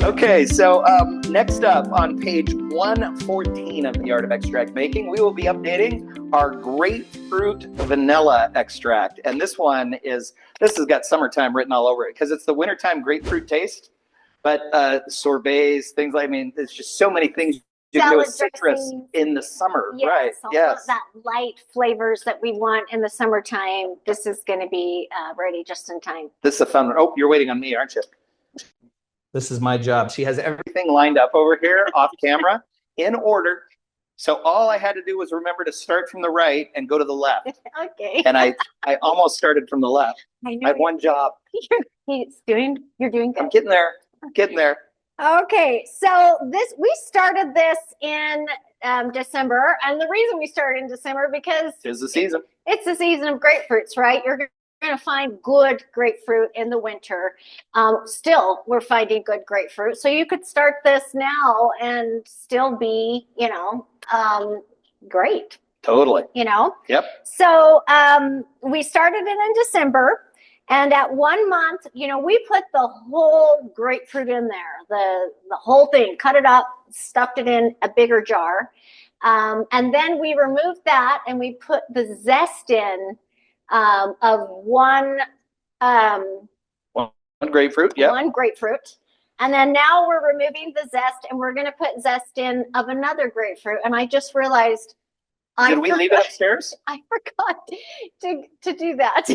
Okay, so next up on page 114 of the Art of Extract Making, we will be updating our grapefruit vanilla extract. And this has got summertime written all over it because it's the wintertime grapefruit taste. But sorbets, things like, it's just so many things you can do with citrus in the summer, yes, right? Yes, that light flavors that we want in the summertime. This is going to be ready just in time. This is a fun one. Oh, you're waiting on me, aren't you? This is my job. She has everything lined up over here off camera in order. So all I had to do was remember to start from the right and go to the left. Okay. And I almost started from the left. I have one job. You're doing good. I'm getting there. Okay, so we started this in December, and the reason we started in December because it's the season. It's the season of grapefruits, right? You're going to find good grapefruit in the winter. Still, we're finding good grapefruit, so you could start this now and still be, great. Totally. Yep. So we started it in December. And at 1 month, we put the whole grapefruit in there, the whole thing, cut it up, stuffed it in a bigger jar. And then we removed that and we put the zest in of one grapefruit. Yeah. One grapefruit. And then now we're removing the zest and we're going to put zest in of another grapefruit. And I just realized Did we leave it upstairs? I forgot to do that.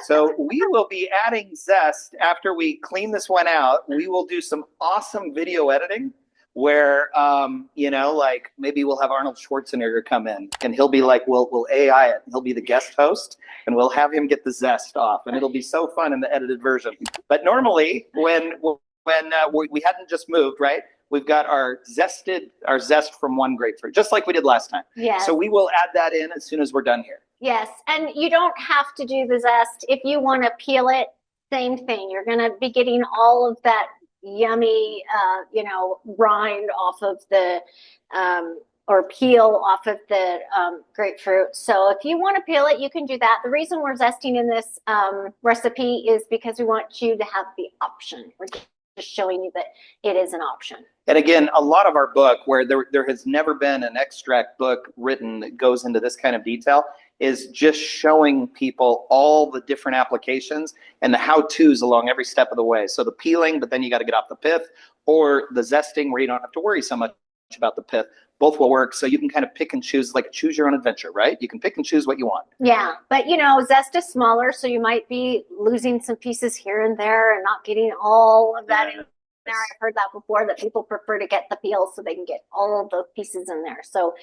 So we will be adding zest after we clean this one out. We will do some awesome video editing where, like maybe we'll have Arnold Schwarzenegger come in and he'll be like, we'll AI it. He'll be the guest host and we'll have him get the zest off. And it'll be so fun in the edited version. But normally when we hadn't just moved, right? We've got our zest from one grapefruit, just like we did last time. Yes. So we will add that in as soon as we're done here. Yes, and you don't have to do the zest. If you want to peel it, same thing. You're going to be getting all of that yummy, rind off of the, or peel off of the grapefruit. So if you want to peel it, you can do that. The reason we're zesting in this recipe is because we want you to have the option. We're just showing you that it is an option. And again, a lot of our book, where there has never been an extract book written that goes into this kind of detail, is just showing people all the different applications and the how-tos along every step of the way. So the peeling, but then you got to get off the pith, or the zesting where you don't have to worry so much about the pith. Both will work. So you can kind of pick and choose, like choose your own adventure, right? You can pick and choose what you want. Yeah, but zest is smaller, so you might be losing some pieces here and there and not getting all of that in there. I've heard that before, that people prefer to get the peel so they can get all of those pieces in there. So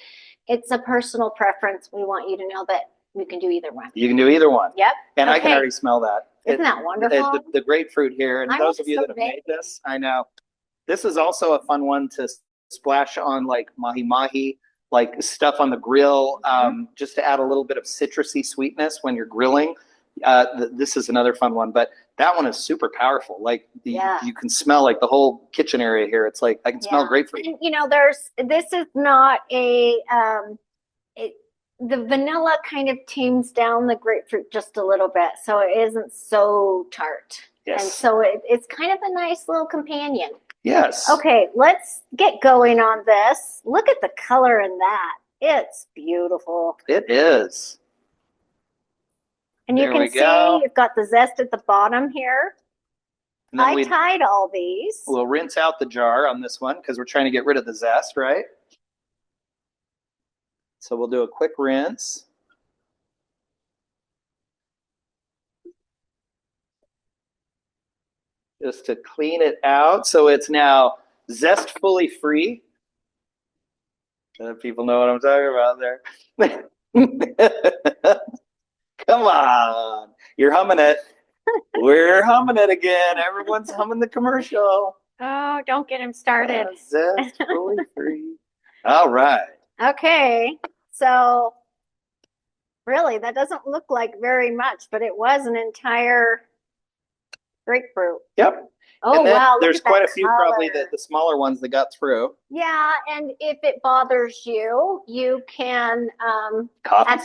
it's a personal preference. We want you to know that you can do either one. You can do either one. Yep. And I can already smell that. Isn't that wonderful? The grapefruit here, and those of you that have made this, I know. This is also a fun one to splash on like mahi-mahi, like stuff on the grill, just to add a little bit of citrusy sweetness when you're grilling. This is another fun one, but that one is super powerful. Like you can smell like the whole kitchen area here. It's like I can smell grapefruit. And, this is not a the vanilla kind of tames down the grapefruit just a little bit, so it isn't so tart. Yes. And so it's kind of a nice little companion. Yes. Okay, let's get going on this. Look at the color in that. It's beautiful. It is. And you can see you've got the zest at the bottom here. I tied all these. We'll rinse out the jar on this one because we're trying to get rid of the zest, right? So we'll do a quick rinse. Just to clean it out so it's now zestfully free. People know what I'm talking about there. Come on. You're humming it. We're humming it again. Everyone's humming the commercial. Oh, don't get him started. Zestfully free. All right. Okay. So really, that doesn't look like very much, but it was an entire grapefruit. Yep. Oh, wow. There's quite a few, probably the smaller ones that got through. Yeah, and if it bothers you, you can coffee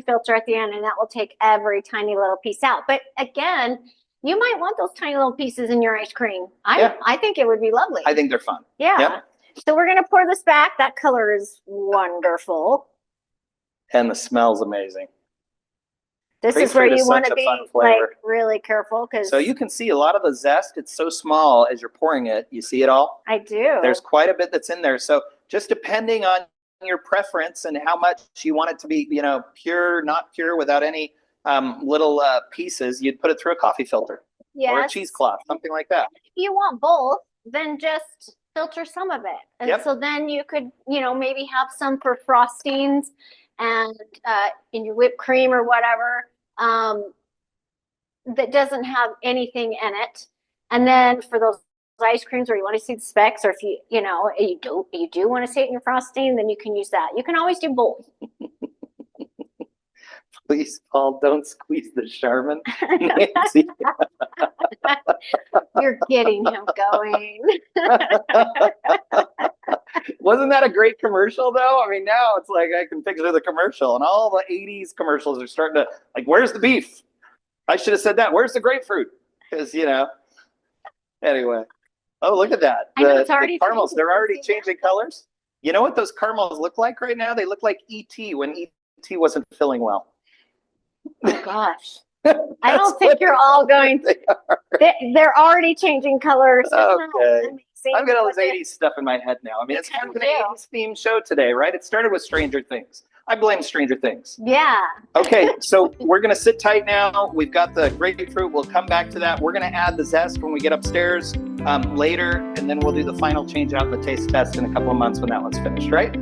filter at the end, and that will take every tiny little piece out. But again, You might want those tiny little pieces in your ice cream. Yeah. I think it would be lovely. I think they're fun. Yeah. Yep. So we're gonna pour this back. That color is wonderful. And the smell's amazing. This is where Grapefruit you is want such to a be fun like flavor. really careful because So you can see a lot of the zest. It's so small as you're pouring it. You see it all? I do. There's quite a bit that's in there. So just depending on your preference and how much you want it to be, you know, pure, not pure, without any little pieces, you'd put it through a coffee filter or a Yes. cheesecloth, something like that. If you want both, then just filter some of it. And Yep. so then you could, you know, maybe have some for frostings and in your whipped cream or whatever that doesn't have anything in it. And then for those ice creams where you want to see the specs, or if you, you know, you do want to see it in your frosting, then you can use that. You can always do both. Please, Paul, don't squeeze the Charmin. Nancy. You're getting him going. Wasn't that a great commercial, though? I mean, now it's like I can picture the commercial, and all the 80s commercials are starting to, like, where's the beef? I should have said that. Where's the grapefruit? Because, you know, anyway. Oh, look at that. I know, The it's already caramels, changing. they're already changing colors. You know what those caramels look like right now? They look like E.T. when E.T. wasn't feeling well. Oh gosh. I don't think you're all going to. They're already changing colors. Okay. Amazing. I've got all this 80s stuff in my head now. I mean, it's kind of an 80s themed show today, right? It started with Stranger Things. I blame Stranger Things. Yeah. Okay, so we're going to sit tight now. We've got the grapefruit. We'll come back to that. We're going to add the zest when we get upstairs later, and then we'll do the final change out and the taste test in a couple of months when that one's finished, right?